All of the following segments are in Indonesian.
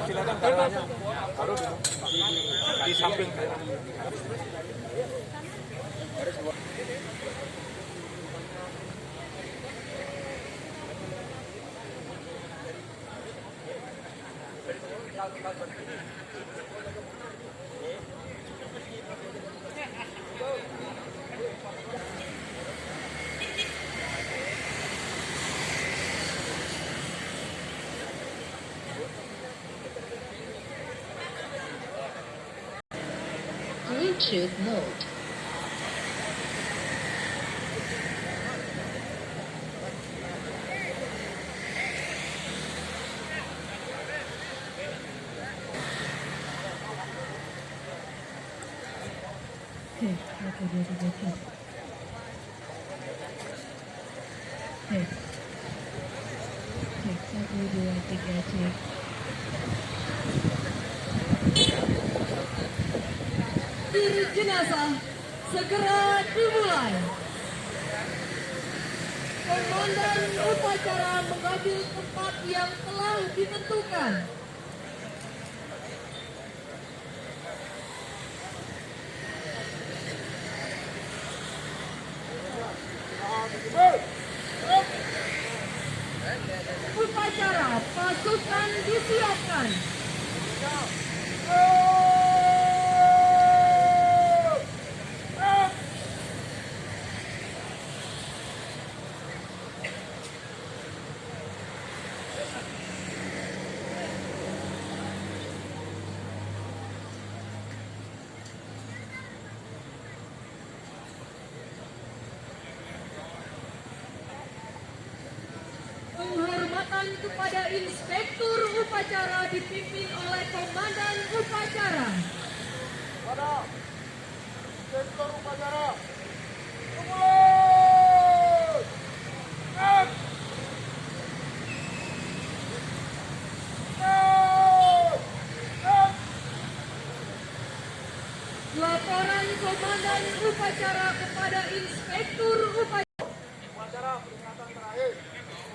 Silakan tangannya harus di samping. Bluetooth mode. Oke, 1, 2, 3, cek. Cek. Cek, 1, 2, 3, cek. Iring jenazah segera dimulai. Komandan upacara mengambil tempat yang telah ditentukan. Upacara pasukan disiapkan. Penghormatan kepada Inspektur Upacara dipimpin oleh Komandan Upacara. Pada Inspektur Upacara. Laporan Komandan Upacara kepada Inspektur Upacara. Upacara peringatan terakhir.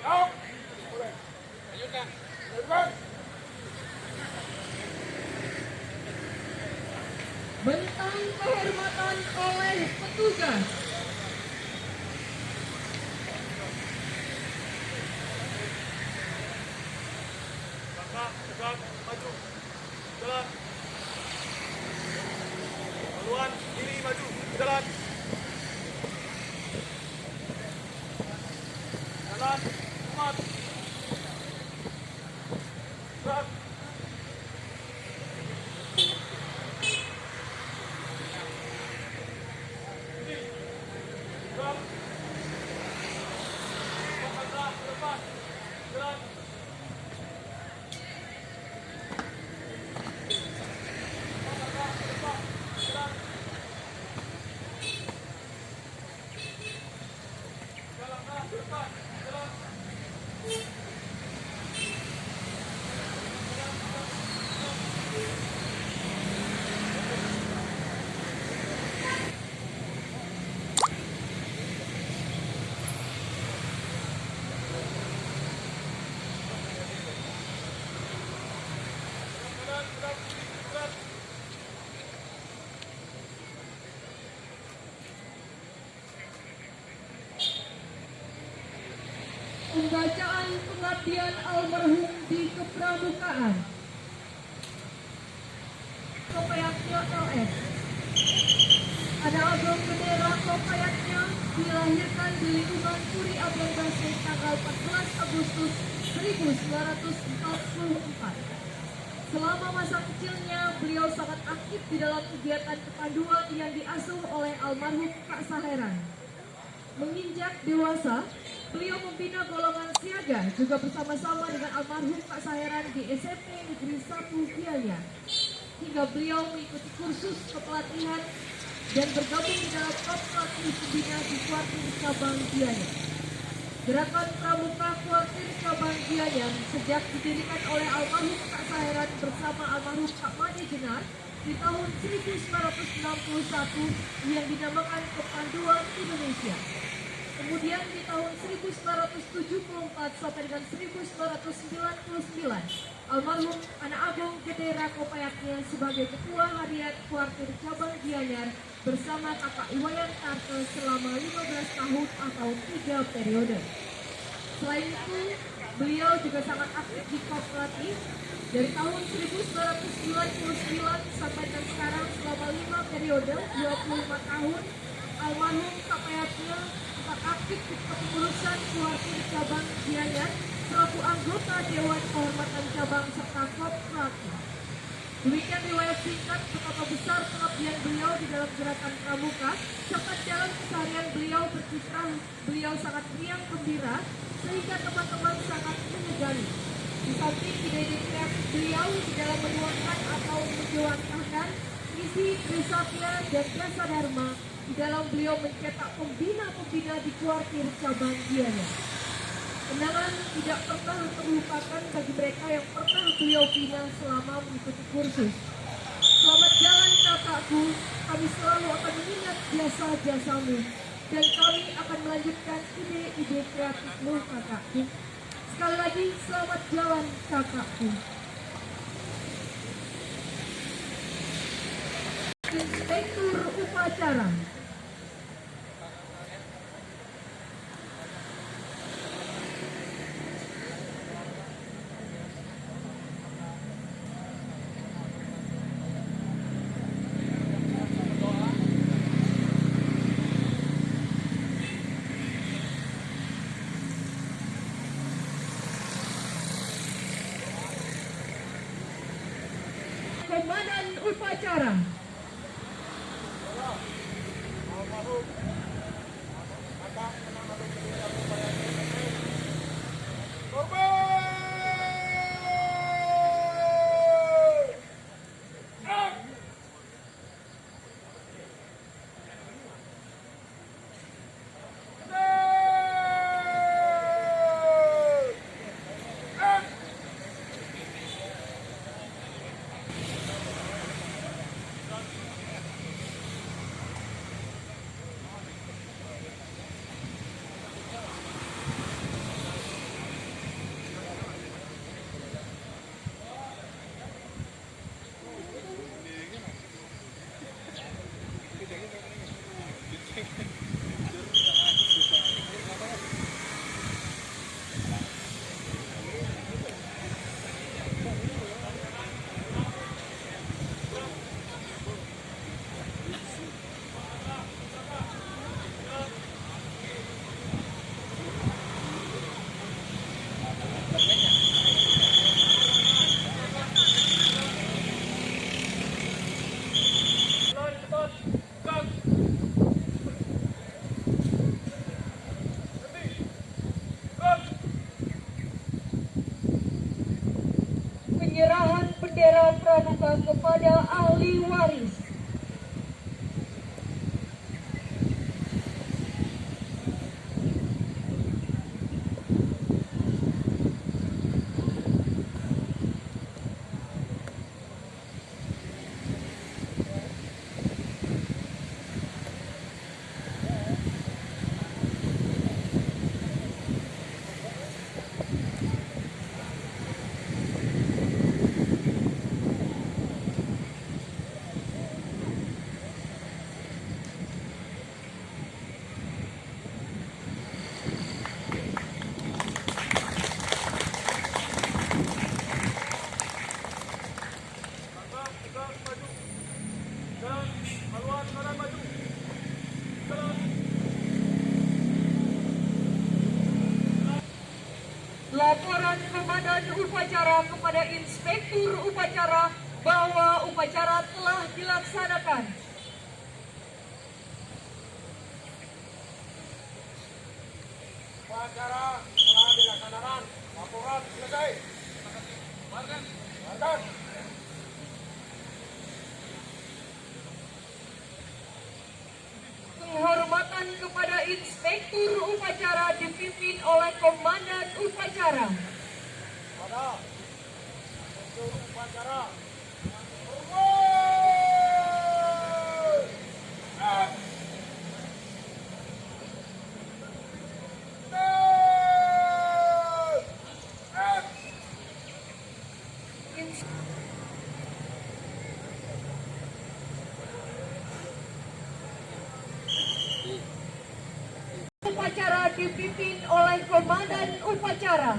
Yuk. Boleh. Lanjutkan. Lanjutkan. Bentang kehormatan oleh petugas. Tegak, maju. Jalan. Haluan, kiri, maju. Jalan. Jalan. Cepat. Gerak. Gerak. Gerak ke depan. Gerak. Pembacaan pengabdian almarhum di kepramukaan. Kopayatnya LS. Anak Agong Gede Kopayatnya dilahirkan di lingkungan Puri Abang Basri tanggal 14 Agustus 1944. Selama masa kecilnya, beliau sangat aktif di dalam kegiatan kepanduan yang diasuh oleh almarhum Kak Saheran. Menginjak dewasa, beliau membina golongan siaga juga bersama-sama dengan almarhum Kak Saheran di SMP Negeri 1 Gianyar. Hingga beliau mengikuti kursus kepelatihan dan bergabung di dalam klub pelatih pembina di Kuartir Cabang Gianyar. Gerakan Pramuka Kuartir Cabang Gianyar sejak didirikan oleh almarhum Kak Saheran bersama almarhum Kak Made Jenar di tahun 1961 yang dinamakan Kepanduan Indonesia. Kemudian di tahun 1974 sampai dengan 1999, almarhum Anak Agong Gede Kopayatnya sebagai Ketua Harian Kuartir Cabang Gianyar bersama Kakak Iwayan Tarte selama 15 tahun atau 3 periode. Selain itu, beliau juga sangat aktif di klub pelatih dari tahun 1999 sampai dan sekarang selama 5 periode 25 tahun. Almarhum Kopayatnya aktif di kepengurusan Kuartir Cabang Gianyar selaku anggota Dewan Kehormatan Cabang serta klub pelatih. Demikian riwayat singkat betapa besar pengabdian beliau di dalam gerakan pramuka serta jalan keseharian beliau berkiprah. Beliau sangat riang gembira sehingga teman-teman sangat menyegani. Di samping ide-ide kreatif beliau di dalam menuangkan atau menjewantahkan misi Trisakya dan Jasa Dharma di dalam beliau mencetak pembina-pembina di Kuartir Cabang Gianyar. Kenangan tidak pernah terlupakan bagi mereka yang pernah beliau bina selama mengikuti kursus. Selamat jalan kakakku, kami selalu akan mengingat jasa-jasamu dan kami akan melanjutkan ide-ide kreatifmu kakakku. Sekali lagi selamat jalan kakakku. Inspektur upacara. Komandan upacara. Almarhum Kakak Anak Agong Gede Kopayatnya. Korban! kepada ahli waris. Tegak maju. Dan haluan kanan maju. Jalan. Laporan komandan upacara kepada inspektur upacara bahwa upacara telah dilaksanakan. Upacara telah dilaksanakan. Laporan selesai. Makan. Penghormatan kepada inspektur upacara dipimpin oleh komandan upacara. Pada inspektur upacara. Upacara dipimpin oleh komandan upacara.